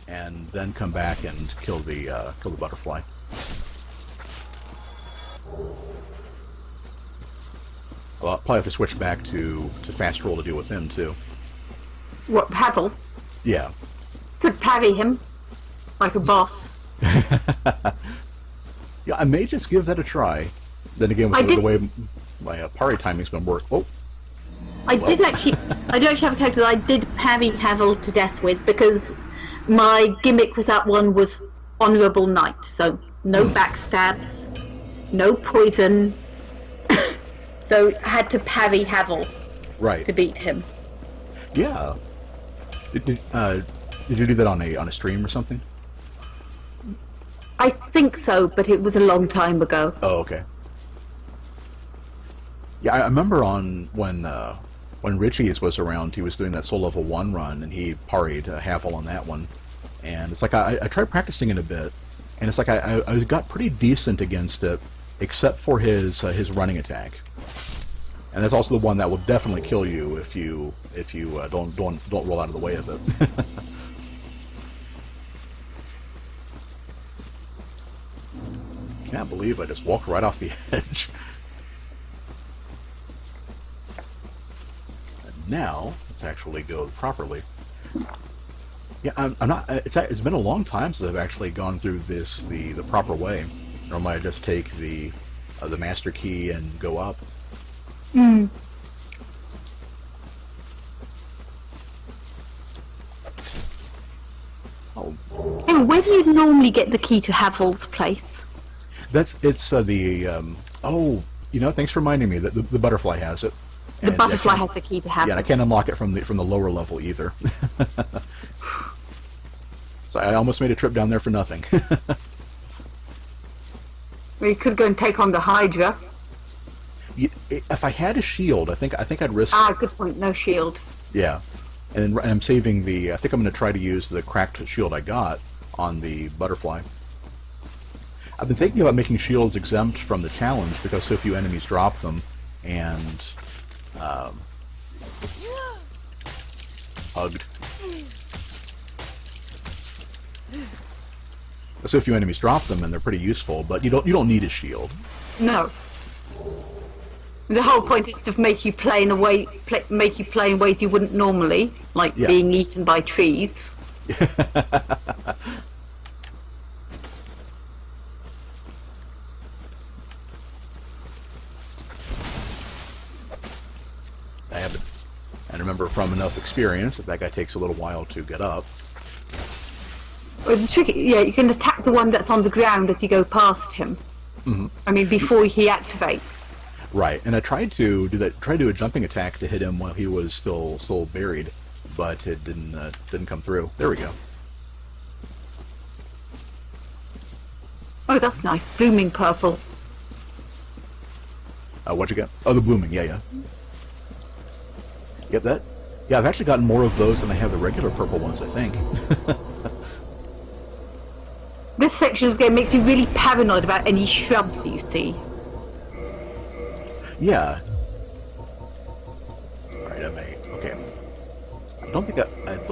and then come back and kill the butterfly. Well, I'll probably have to switch back to fast roll to deal with him too. What, Havel? Yeah. Could parry him like a boss. Yeah, I may just give that a try. Then again, with the way my parry timing's been work. Oh. I do actually have a character that I did parry Havel to death with, because my gimmick with that one was honourable knight. So no backstabs, no poison. So I had to parry Havel to beat him. Yeah. Did you do that on a stream or something? I think so, but it was a long time ago. Oh, okay. Yeah, I remember when Richie's was around, he was doing that Soul Level 1 run, and he parried Havel on that one. And it's like, I tried practicing it a bit, and it's like I got pretty decent against it, except for his running attack. And that's also the one that will definitely kill you if you don't roll out of the way of it. Can't believe I just walked right off the edge. And now let's actually go properly. Yeah, I'm not. It's been a long time since I've actually gone through this the proper way. Normally I just take the master key and go up. Mm. Oh. And where do you normally get the key to Havel's place? Oh, thanks for reminding me that the butterfly has it. The butterfly has the key to Havel. Yeah, and I can't unlock it from the lower level either. So I almost made a trip down there for nothing. Well, you could go and take on the Hydra. If I had a shield, I think I'd risk. Ah, good point. No shield. Yeah, and I'm saving I think I'm going to try to use the cracked shield I got on the butterfly. I've been thinking about making shields exempt from the challenge because so few enemies drop them, and hugged. So few enemies drop them, and they're pretty useful. But you don't need a shield. No. The whole point is to make you play in ways you wouldn't normally, like being eaten by trees. I remember from enough experience that guy takes a little while to get up. Well, it's tricky. Yeah, you can attack the one that's on the ground as you go past him. Mm-hmm. I mean, before he activates. Right, and I tried to do a jumping attack to hit him while he was still buried, but it didn't come through. There we go. Oh, that's nice. Blooming purple. What'd you get? Oh, the blooming. Yeah. Get that? Yeah, I've actually gotten more of those than I have the regular purple ones, I think. This section of the game makes you really paranoid about any shrubs you see. Yeah. Alright, okay. I don't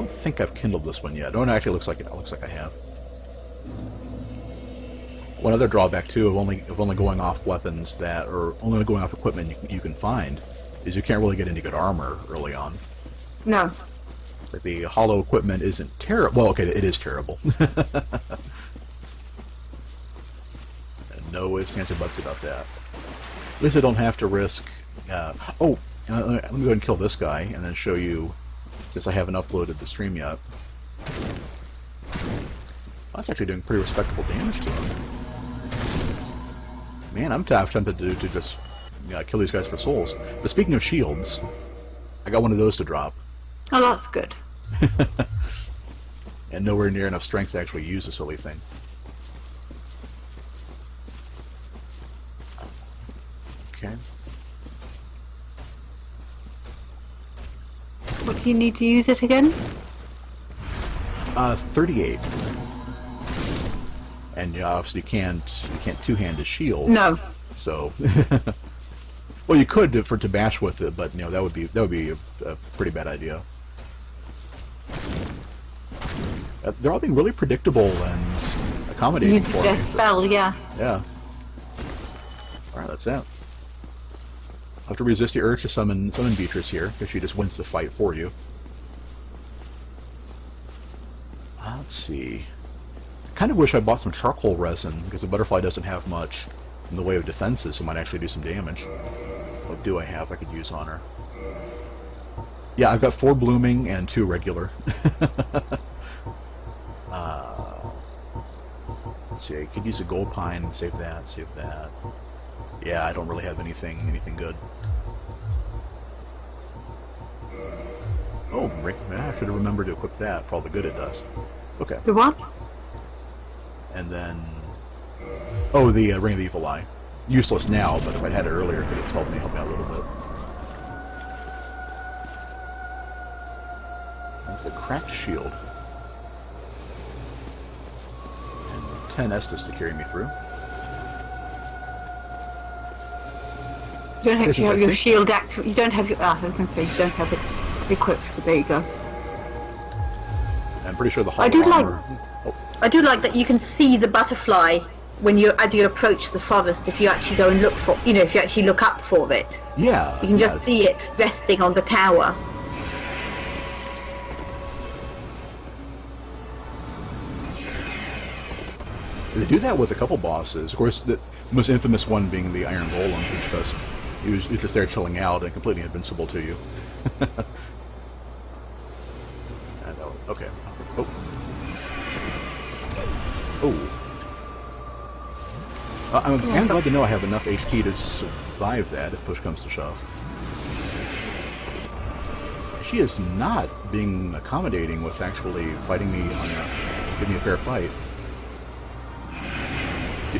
think I've kindled this one yet. Oh, no, actually, it looks like I have. One other drawback too of only going off weapons or only going off equipment you can find is you can't really get any good armor early on. No. It's like the hollow equipment isn't terrible. Well, okay, it is terrible. No ifs, ands, or buts about that. At least I don't have to risk... let me go ahead and kill this guy, and then show you, since I haven't uploaded the stream yet. That's actually doing pretty respectable damage to him. Man, I'm tempted to just kill these guys for souls. But speaking of shields, I got one of those to drop. Oh, that's good. And nowhere near enough strength to actually use the silly thing. Okay. What do you need to use it again? 38. And obviously you can't two-hand a shield. No. So, well, you could to bash with it, but that would be a pretty bad idea. They're all being really predictable and accommodating Use for their me. spell, yeah. Yeah. Alright, that's that. I'll have to resist the urge to summon Beatrice here, because she just wins the fight for you. Let's see. I kind of wish I bought some charcoal resin, because the butterfly doesn't have much in the way of defenses, so it might actually do some damage. What do I have I could use on her? Yeah, I've got 4 blooming and 2 regular. Let's see, I could use a gold pine and save that, save that. Yeah, I don't really have anything good. Oh, I should have remembered to equip that for all the good it does. Okay. The what? And then... Oh, the Ring of the Evil Eye. Useless now, but if I'd had it earlier, it could have helped me out a little bit. That's a cracked shield. And 10 Estus to carry me through. You don't actually have your think... shield active. You don't have your. I was going to say you don't have it equipped, but there you go. I'm pretty sure the I do armor... I do like that you can see the butterfly when as you approach the forest. If you actually go and look for, if you actually look up for it, Yeah. you can just see it resting on the tower. They do that with a couple bosses. Of course, the most infamous one being the Iron Golem, which he was just there chilling out and completely invincible to you. Okay. Oh. Oh. I'm glad to know I have enough HP to survive that if push comes to shove. She is not being accommodating with actually fighting me giving me a fair fight.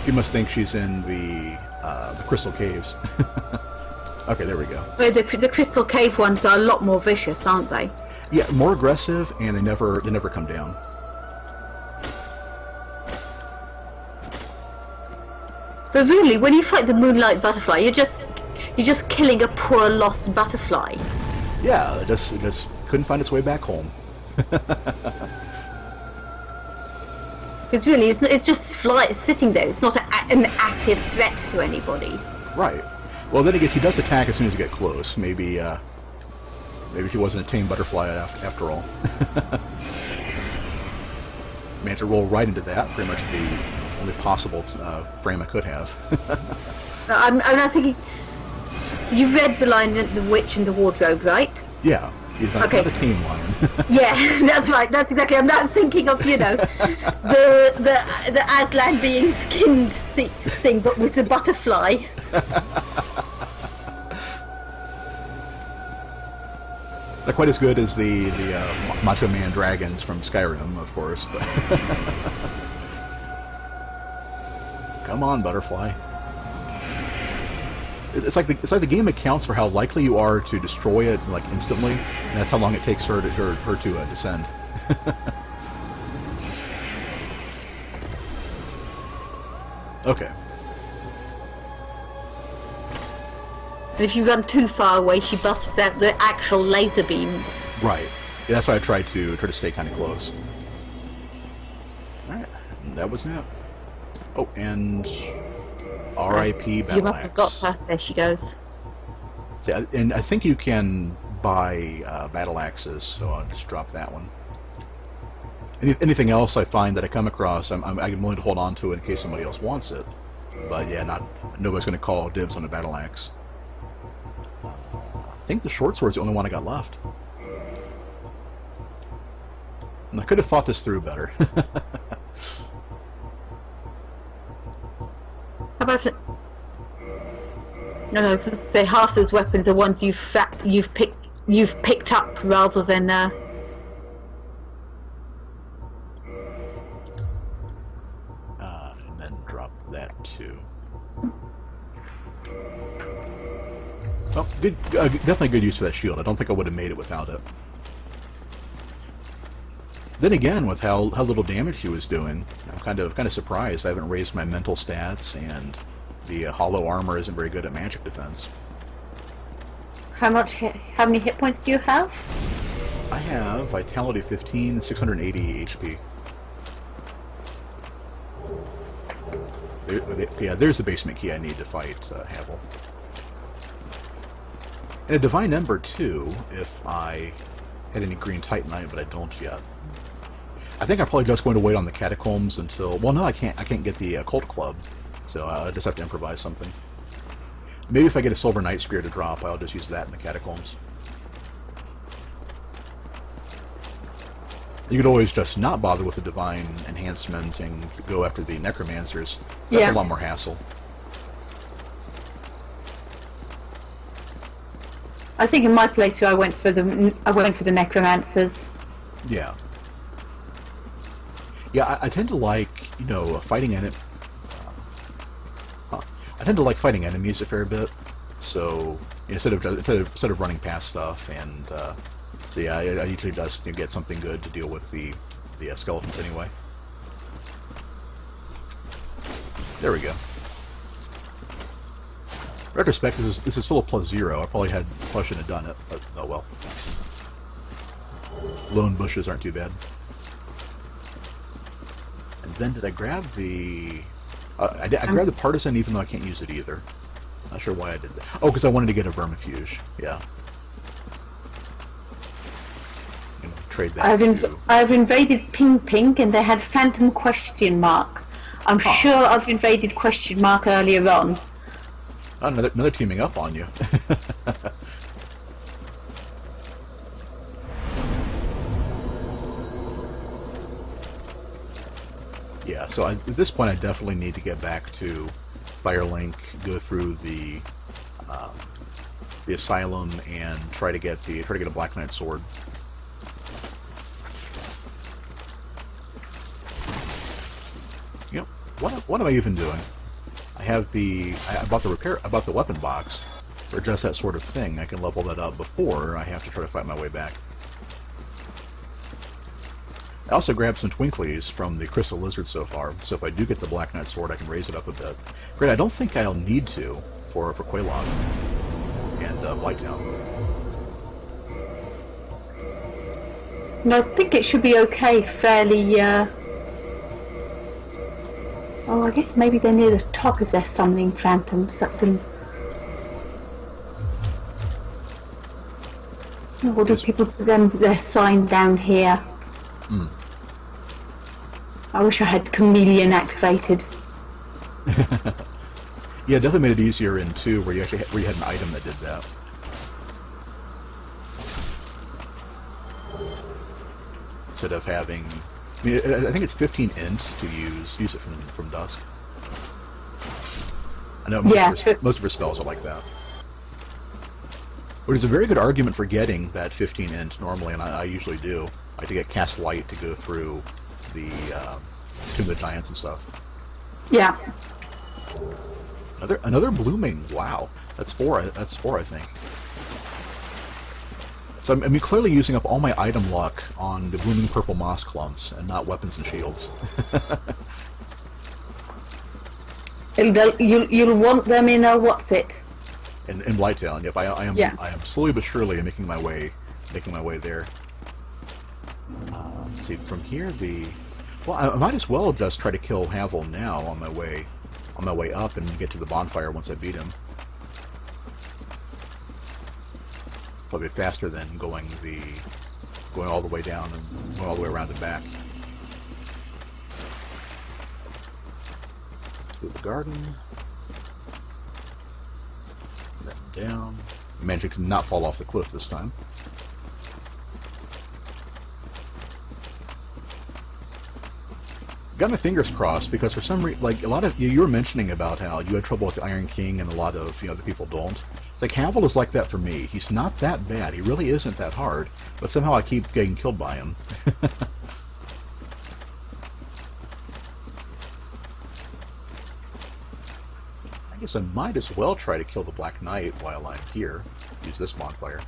You must think she's in the Crystal Caves. Okay, there we go. Well, the Crystal Cave ones are a lot more vicious, aren't they? Yeah, more aggressive, and they never come down. But really, when you fight the Moonlight Butterfly, you're just killing a poor lost butterfly. Yeah, it just couldn't find its way back home. Because really, it's just sitting there. It's not an active threat to anybody. Right. Well, then again, she does attack as soon as you get close. Maybe she wasn't a tame butterfly after all. Managed to roll right into that. Pretty much the only possible frame I could have. I'm not thinking. You read the line, "The Witch in the Wardrobe," right? Yeah. He's not a tame lion. Yeah, that's right. That's exactly. I'm not thinking of the Aslan being skinned thing, but with the butterfly. Not quite as good as the Macho Man dragons from Skyrim, of course. But come on, butterfly. It's like the game accounts for how likely you are to destroy it instantly, and that's how long it takes her to descend. Okay. And if you run too far away, she busts out the actual laser beam. Right. Yeah, that's why I try to stay kind of close. All right, that was that. Oh, and R.I.P. Battle You must Axe. have got her. There she goes. See, and I think you can buy battle axes, so I'll just drop that one. Anything else I find that I come across, I'm willing to hold on to it in case somebody else wants it. But yeah, nobody's going to call dibs on a battle axe. I think the short sword's the only one I got left. And I could have thought this through better. How about it? No, say half those weapons are ones you've picked up rather than. And then drop that too. Oh, good. Definitely good use for that shield. I don't think I would have made it without it. Then again, with how little damage she was doing, I'm kind of surprised. I haven't raised my mental stats, and the hollow armor isn't very good at magic defense. How many hit points do you have? I have Vitality 15, 680 HP. Yeah, there's the basement key I need to fight Havel. And a Divine Ember, too, if I had any green Titanite, but I don't yet. I think I'm probably just going to wait on the Catacombs until... Well, no, I can't get the Cult Club, so I'll just have to improvise something. Maybe if I get a Silver Night Spear to drop, I'll just use that in the Catacombs. You could always just not bother with the Divine Enhancement and go after the Necromancers. That's a lot more hassle. I think in my playthrough I went for the Necromancers. Yeah. Yeah, I tend to like, you know, fighting I tend to like fighting enemies a fair bit. So instead of running past stuff, and so yeah, I usually just get something good to deal with the skeletons anyway. There we go. Retrospect, this is still a +0. I probably shouldn't have done it, but oh well. Lone bushes aren't too bad. And then did I grab the... I grabbed the Partisan even though I can't use it either. Not sure why I did that. Oh, because I wanted to get a Vermifuge. Yeah. Trade that. I've invaded Ping Ping and they had Phantom question mark. I'm sure I've invaded question mark earlier on. Oh, another teaming up on you. Yeah, so at this point I definitely need to get back to Firelink, go through the Asylum, and try to get a Black Knight sword. Yep. What am I even doing? I bought the weapon box for just that sort of thing. I can level that up before I have to try to fight my way back. I also grabbed some Twinklies from the Crystal Lizard so far, so if I do get the Black Knight sword, I can raise it up a bit. Great, I don't think I'll need to for Quelaag and Blighttown. No, I think it should be okay, fairly, Oh, I guess maybe they're near the top if they're summoning phantoms. That's an... Or do people put their sign down here? Mm. I wish I had Chameleon activated. Yeah, it definitely made it easier in 2 where you had an item that did that. Instead of having... I mean, I think it's 15 int to use it from dusk. I know most of her spells are like that. Which is a very good argument for getting that 15 int normally, and I usually do. I like to get Cast Light to go through the Tomb of the Giants and stuff. Yeah. Another blooming. Wow, that's 4. That's 4, I think. So I'm clearly using up all my item luck on the blooming purple moss clumps and not weapons and shields. You'll want them in what's it? In Blighttown, yep. I am slowly but surely making my way there. Let's see, from here well, I might as well just try to kill Havel now on my way up and get to the bonfire once I beat him. Probably faster than going all the way down and going all the way around and back. Through the garden. Then down. Managing to not fall off the cliff this time. Got my fingers crossed because for some reason, like a lot of you were mentioning about how you had trouble with the Iron King and a lot of other people don't. It's like Havel is like that for me. He's not that bad. He really isn't that hard, but somehow I keep getting killed by him. I guess I might as well try to kill the Black Knight while I'm here. Use this bonfire.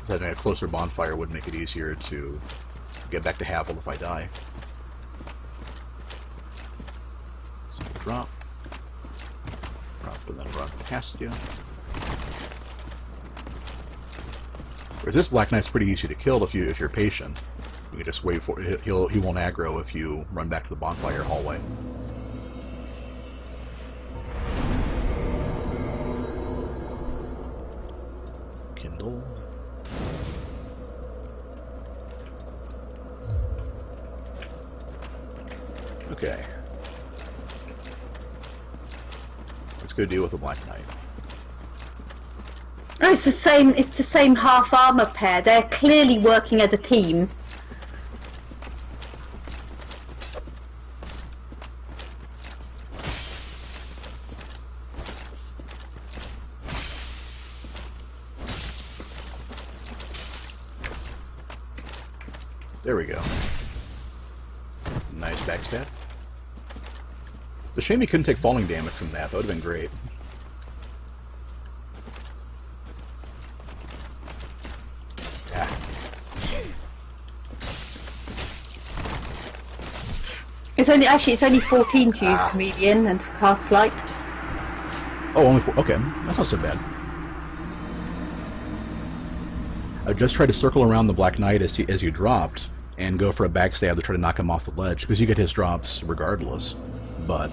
Having a closer bonfire would make it easier to get back to Havel if I die. So drop, and then run past you. Whereas this Black Knight's pretty easy to kill if you're patient. You can just wait for it. He won't aggro if you run back to the bonfire hallway. Kindle. Okay. Let's go deal with the Black Knight. Oh, it's the same. It's the same half armor pair. They're clearly working as a team. There we go. Nice backstab. It's a shame he couldn't take falling damage from that. That would have been great. Ah. It's only 14 to use comedian and cast light. Oh, only 4. Okay, that's not so bad. I just tried to circle around the Black Knight as you dropped and go for a backstab to try to knock him off the ledge, because you get his drops regardless. But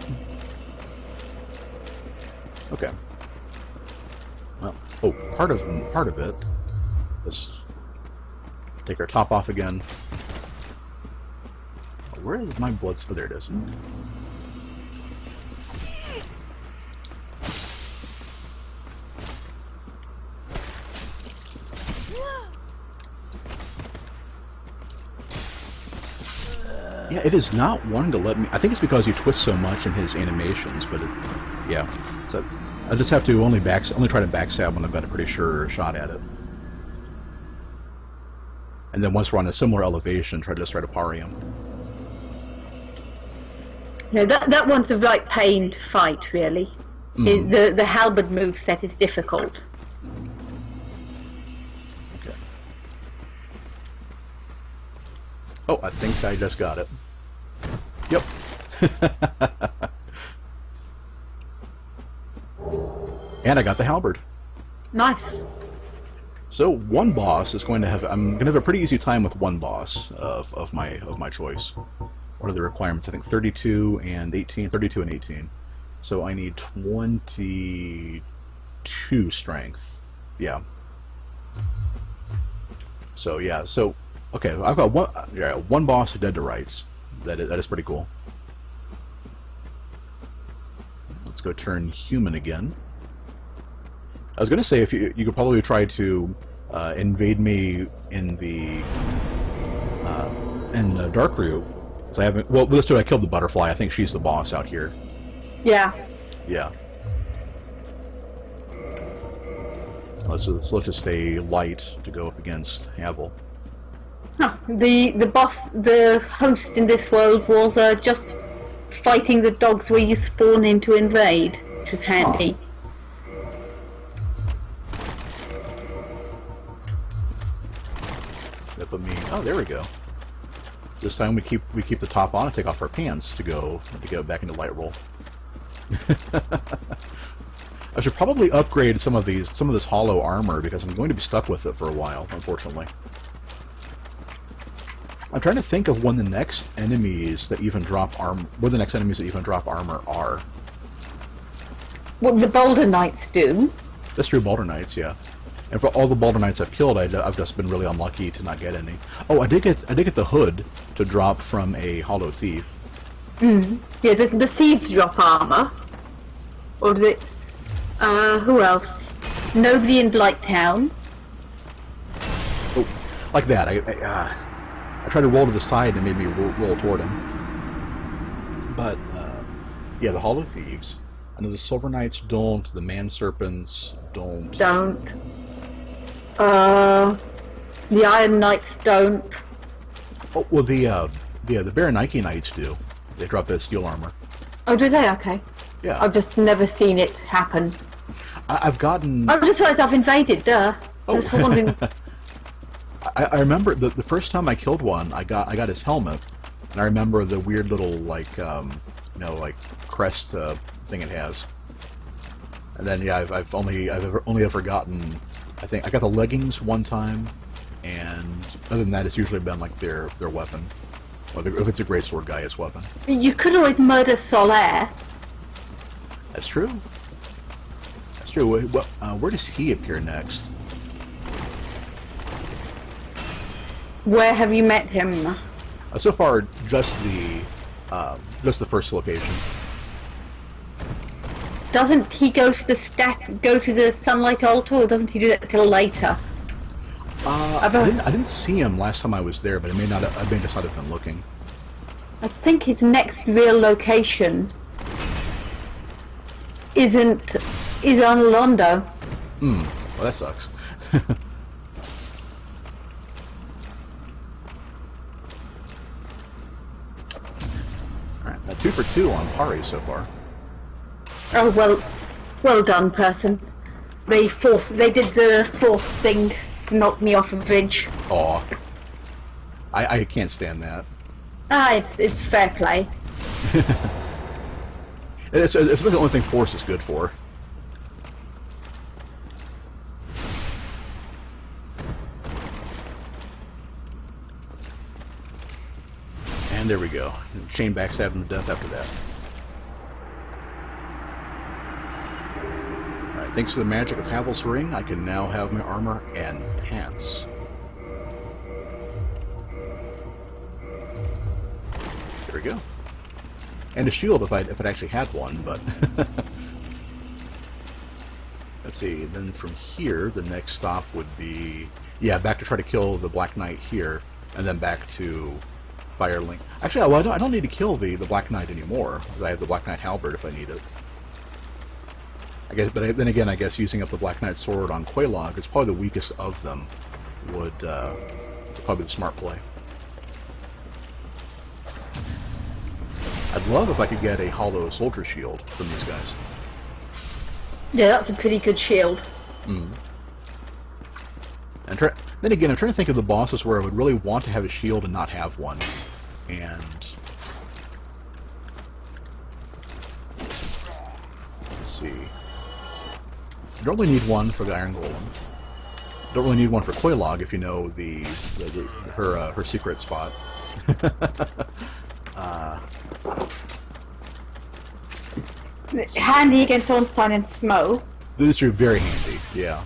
okay. Well, oh, part of it. Let's take our top off again. Where is my blood? Oh, there it is. Yeah, it is not wanting to let me... I think it's because you twist so much in his animations, but yeah. So I just have to only try to backstab when I've got a pretty sure shot at it. And then once we're on a similar elevation, try to parry him. Yeah, that one's the right pain to fight, really. Mm. The halberd moveset is difficult. Okay. Oh, I think I just got it. Yep. And I got the halberd. Nice. So one boss is going to have... I'm going to have a pretty easy time with one boss of my choice. What are the requirements? I think 32 and 18. 32 and 18. So I need 22 strength. Yeah. So yeah. So okay, I've got one boss dead to rights. That is pretty cool. Let's go turn human again. I was going to say if you could probably try to invade me in the Dark Root. So I haven't. Well, let's do it. I killed the butterfly. I think she's the boss out here. Yeah. Yeah. Let's just stay light to go up against Havel. Huh. The host in this world was just fighting the dogs where you spawn in to invade, which was handy. That put me. Oh, there we go. This time we keep the top on and take off our pants to go back into light roll. I should probably upgrade some of this hollow armor because I'm going to be stuck with it for a while, unfortunately. I'm trying to think of when the next enemies that even drop armor are. What the Boulder Knights do. That's true, Boulder Knights, yeah. And for all the Boulder Knights I've killed, I've just been really unlucky to not get any. Oh, I did get the hood to drop from a Hollow Thief. Mm. Yeah, the Thieves drop armor. Or do they... who else? Nobody in Blighttown. Oh, like that. I tried to roll to the side and it made me roll toward him. But, yeah, the Hollow Thieves. I know the Silver Knights don't, the Man Serpents don't. The Iron Knights don't. Oh, well, the Baraniki Knights do. They drop that steel armor. Oh, do they? Okay. Yeah. I've just never seen it happen. I've gotten... I just realized I've invaded, duh. I was wondering... I remember the first time I killed one, I got his helmet, and I remember the weird little, like, crest thing it has. And then, yeah, I've only ever gotten... I think I got the leggings one time, and other than that, it's usually been like their weapon. Well, if it's a greatsword guy, his weapon. You could always murder Solaire. That's true. That's true. Where does he appear next? Where have you met him? So far, just the first location. Doesn't he go to the sunlight altar, or doesn't he do that till later? I didn't see him last time I was there, but I may just not have been looking. I think his next real location is on Londo. Well, that sucks. Alright, 2 for 2 on Pari so far. Oh well done, person. They did the force thing to knock me off a bridge. Aw. I can't stand that. It's fair play. It's the only thing force is good for. And there we go. Chain backstab him to death after that. Alright, thanks to the magic of Havel's ring, I can now have my armor and pants. There we go. And a shield if it actually had one, but... Let's see, then from here, the next stop would be... Yeah, back to try to kill the Black Knight here, and then back to Firelink. Actually, well, I don't need to kill the Black Knight anymore, because I have the Black Knight halberd if I need it. I guess, but then again, I guess using up the Black Knight sword on Quelaag is probably the weakest of them. Would probably be the smart play. I'd love if I could get a hollow soldier shield from these guys. Yeah, that's a pretty good shield. And then again, I'm trying to think of the bosses where I would really want to have a shield and not have one. And... let's see. I don't really need one for the Iron Golem. Don't really need one for Quelaag if you know her secret spot. Handy against Ornstein and Smo. This is true, very handy, yeah.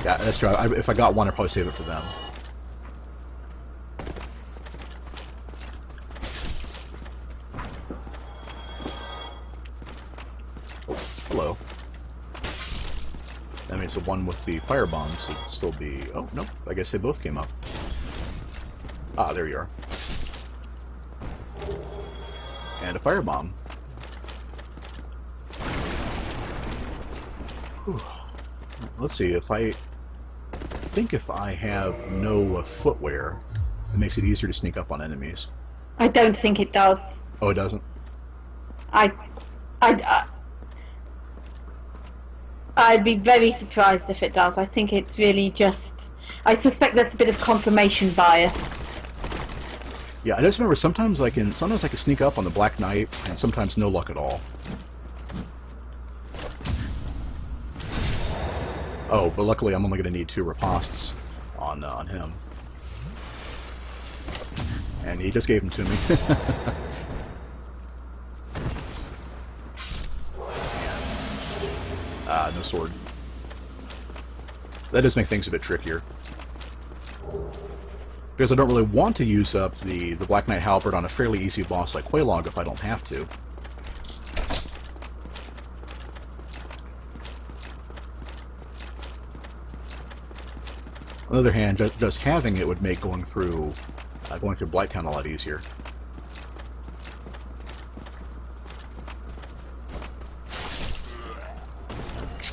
Yeah, that's true. If I got one, I'd probably save it for them. Oh, hello. That means the one with the fire bombs would still be... Oh, nope. I guess they both came up. Ah, there you are. And a firebomb. Whew. Let's see, if I have no footwear, it makes it easier to sneak up on enemies. I don't think it does. Oh, it doesn't? I'd be very surprised if it does. I think it's really just... I suspect there's a bit of confirmation bias. Yeah, I just remember sometimes I can sneak up on the Black Knight, and sometimes no luck at all. Oh, but luckily I'm only going to need 2 ripostes on him. And he just gave them to me. And, no sword. That does make things a bit trickier. Because I don't really want to use up the Black Knight halberd on a fairly easy boss like Quelaag if I don't have to. On the other hand, just having it would make going through Blighttown a lot easier.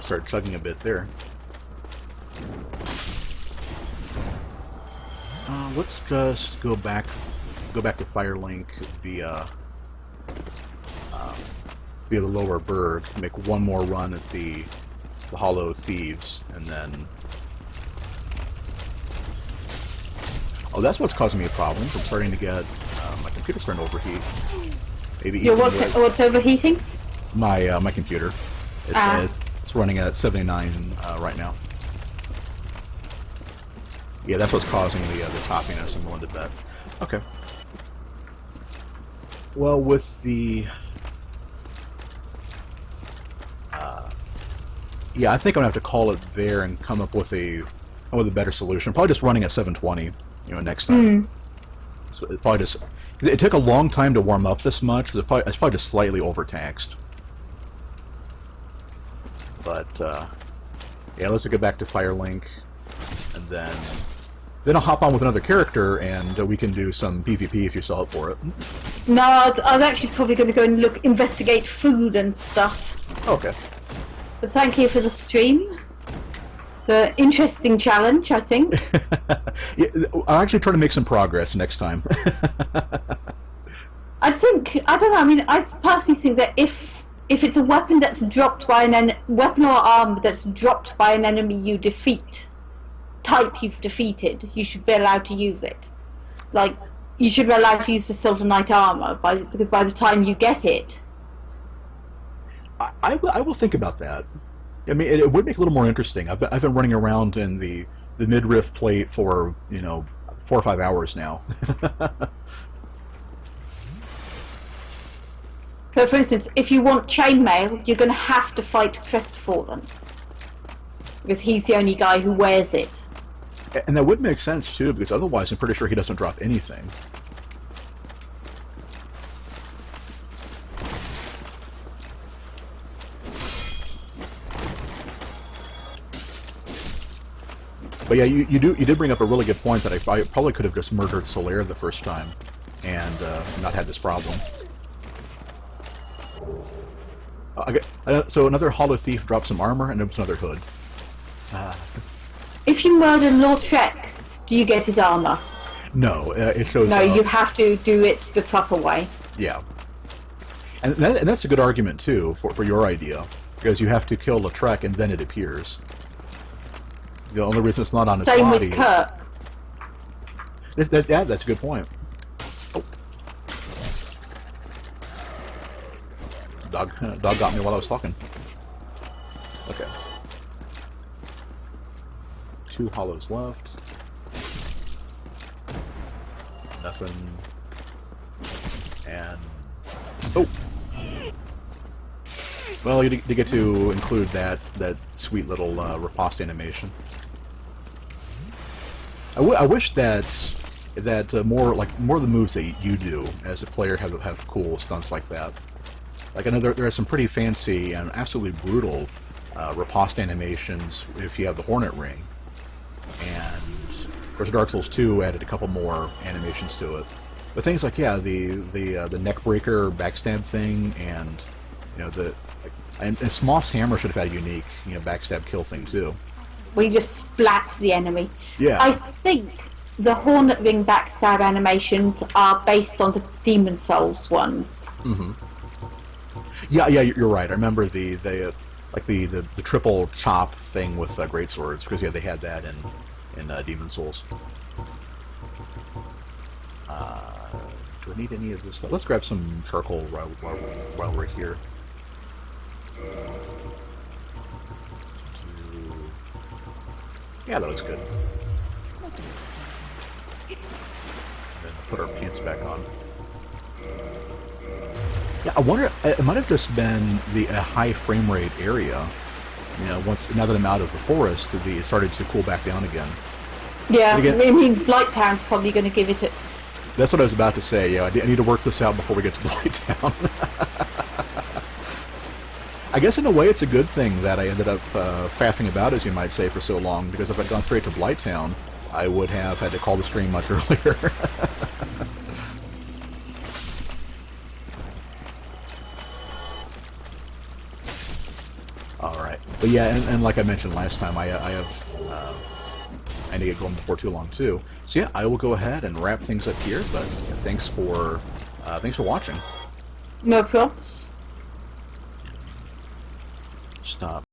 Start chugging a bit there. Let's just go back to Firelink via the lower berg. Make one more run at the Hollow Thieves, and then. Oh, that's what's causing me a problem. I'm starting to get my computer's starting to overheat. Maybe even what's overheating? My computer. It's running at 79 right now. Yeah, that's what's causing the toppiness. I'm willing to bet. Okay. Well, with the... yeah, I think I'm going to have to call it there and come up with a better solution. Probably just running at 720, next time. So it probably just... It took a long time to warm up this much. It's probably just slightly overtaxed. But, yeah, let's get back to Firelink, and then I'll hop on with another character, and we can do some PvP if you're still up for it. No, I was actually probably going to go and investigate food and stuff. Okay. But thank you for the stream. The interesting challenge, I think. Yeah, I'll actually try to make some progress next time. I don't know, I mean, I personally think that if it's a weapon that's dropped by weapon or arm that's dropped by an enemy you defeat, type you've defeated, you should be allowed to use it. Like, you should be allowed to use the Silver Knight armor, because by the time you get it... I will think about that. I mean, it would make it a little more interesting. I've been running around in the midriff plate for 4 or 5 hours now. So, for instance, if you want chainmail, you're going to have to fight Crestfallen, because he's the only guy who wears it. And that would make sense too, because otherwise I'm pretty sure he doesn't drop anything. But yeah, you did bring up a really good point that I probably could have just murdered Solaire the first time and not had this problem. So another Hollow Thief drops some armor and opens another hood. If you murder Lautrec, do you get his armor? No, it shows... No, you have to do it the proper way. Yeah. And that's a good argument, too, for your idea. Because you have to kill Lautrec and then it appears. The only reason it's not on his body... Same with Kirk. Yeah, that's a good point. Oh. Dog got me while I was talking. Okay. 2 hollows left. Nothing. And... oh! Well, you get to include that sweet little riposte animation. I wish that more of the moves that you do as a player have cool stunts like that. Like I know there are some pretty fancy and absolutely brutal riposte animations if you have the Hornet Ring, and of course Dark Souls 2 added a couple more animations to it. But things like the neck breaker backstab thing, and and Smoth's hammer should have had a unique backstab kill thing too. We just splat the enemy. Yeah. I think the Hornet Ring backstab animations are based on the Demon Souls ones. Mm-hmm. Yeah, you're right. I remember the triple chop thing with great swords, because they had that in Demon Souls. Do I need any of this stuff? Let's grab some charcoal while we're here. Yeah, that looks good. Then put our pants back on. Yeah, I wonder. It might have just been a high frame rate area. Now that I'm out of the forest, it started to cool back down again. Yeah, again, it means Blighttown's probably going to give it a... That's what I was about to say. Yeah, I need to work this out before we get to Blighttown. I guess in a way it's a good thing that I ended up faffing about, as you might say, for so long, because if I'd gone straight to Blighttown, I would have had to call the stream much earlier. Alright. But yeah, and like I mentioned last time, I need to get going before too long too. So yeah, I will go ahead and wrap things up here, but thanks for watching. No props. Stop